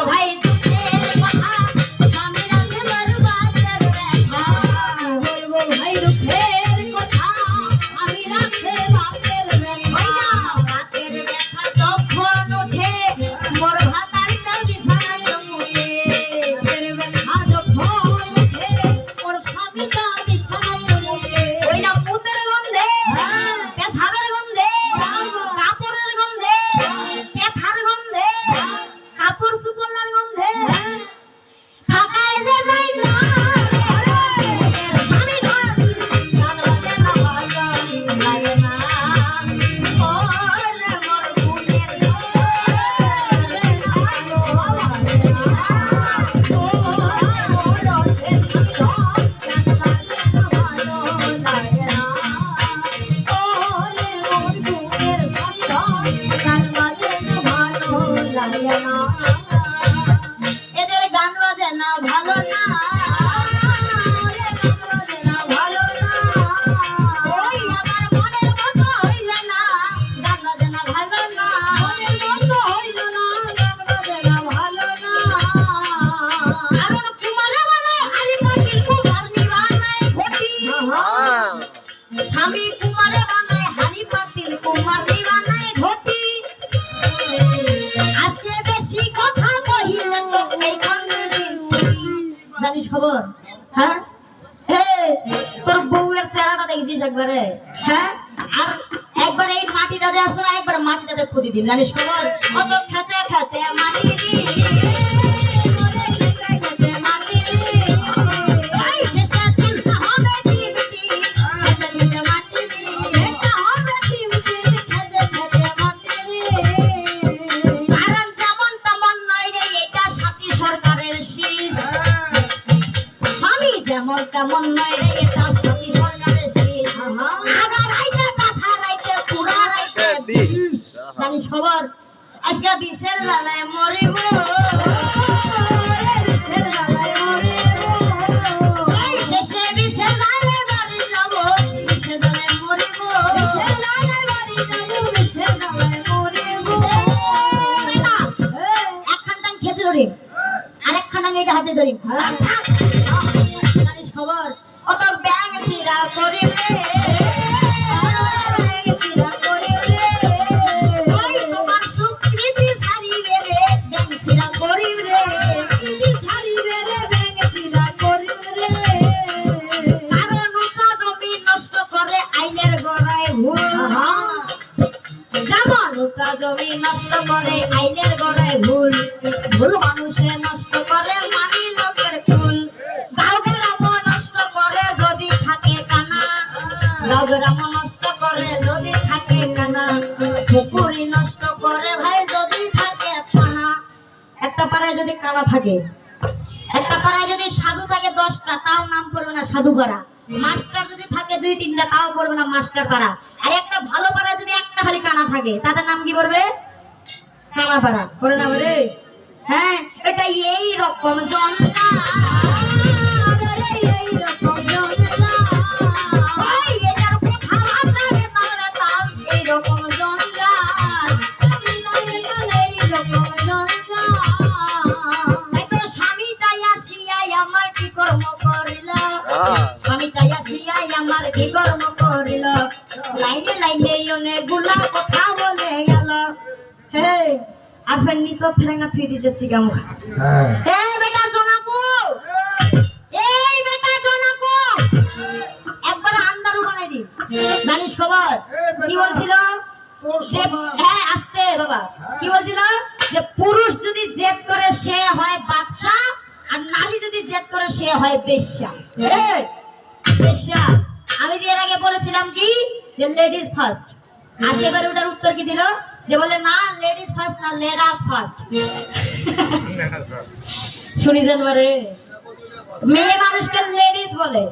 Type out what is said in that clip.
ভাই দুঃখের কথা স্বামী রাতে বরবাদের ব্যথা বলবো ভাই দুঃখের কথা স্বামী রাতে বাপের ব্যথা রাতের ব্যথা যখন ওঠে মোর ভাতারটা বিছানায় মুখে রাতের ব্যথা যখন ওঠে মোর স্বামীটা বিছানায় মুখে ওই না মুতের গন্ধে পেশাবের গন্ধে কাপড়ের গন্ধে পেথার গন্ধে কাপড় সুপলার গন্ধে থাকায় যে যাই না স্বামী ঘর গান বাজে না ভালো লাগে না ওরে মোর বুকের এদের গান বাজে না ভালো না ভালো না ওই আমার মনের মতো হইল না গান বাজে না ভালো না মনের মতো হইল না গান বাজে না ভালো না কারণ কুমারে বানায় হারি পাতিল কুমার নিবানায় ঘটি স্বামী কুমারে বানায় হারি পাতিল কুমার নিবানায় ঘটি আজকে বেশি কথা কহিলে তো এই জানিস খবর হ্যাঁ হে তোর বউয়ের চেহারাটা দেখছিস একবারে হ্যাঁ আর একবার এই মাটিটা দিয়ে আসো না একবার মাটিটাতে খুঁজি দিন জানিস খবর কত খেতে খেতে মাটি দি যেমন তেমন নয় রে এটা সতী সরকারের শীষ আগা রাইতে কাঁথা রাইতে পুরা রাইতে বিষ জানিস খবর আজকে বিষের জ্বালায় মরিব বিষের জ্বালায় মরিব এই শেষে বিষের জ্বালায় বাড়ি যাব বিষের জ্বালায় মরিব বিষের জ্বালায় বাড়ি যাব বিষের জ্বালায় মরিব একখান টাং খেতে ধরি আরেকখান টাং এটা হাতে ধরি খবর অত ব্যাং ফিরা করিবে ওই তোমার সুকৃতি ছাড়িবে রে ব্যাং ফিরা করিবে সুকৃতি ছাড়িবে রে ব্যাং ফিরা করিবে রে কারণ উঠা জমি নষ্ট করে আইনের গড়ায় ভুল যেমন উঠা জমি নষ্ট করে আইনের গড়ায় ভুল ভুল মানুষে নষ্ট করে মানি লোকের কুল গ্রাম নষ্ট করে যদি থাকে কানা পুকুরি নষ্ট করে ভাই যদি থাকে ছানা একটা পাড়ায় যদি কানা থাকে একটা পাড়ায় যদি সাধু থাকে 10টা তাও নাম পড়বে না সাধু পাড়া মাস্টার যদি থাকে 2-3টা তাও পড়বে না মাস্টার পাড়া আর একটা ভালো পাড়ায় যদি একটা খালি কানা থাকে তাদের নাম কি পড়বে কানা পাড়া পড়ে না বলে হ্যাঁ এটা এই রকম জনতা এই রকম জনতা কি কর্ম করিল লাইনে লাইনে অনেকগুলা কথা বলে গেল হে আর ফের নিচে ফেরেঙ্গা থুই দিতেছি গামু এই বেটা জনাকু এই বেটা জনাকু একবার আন্দার উড়াই দি জানিস খবর কি বলছিল হ্যাঁ আস্তে বাবা কি বলছিল যে পুরুষ যদি জেদ করে সে হয় বাদশা আর নারী যদি জেদ করে সে হয় বেশ্যা বেশ্যা আমি যে এর আগে বলেছিলাম কি যে লেডিজ ফার্স্ট আর সেবার ওটার উত্তর কি দিল যে বলে না লেডিজ ফার্স্ট না লেডাস ফার্স্ট শুনি জানবারে মেয়ে মানুষকে লেডিজ বলে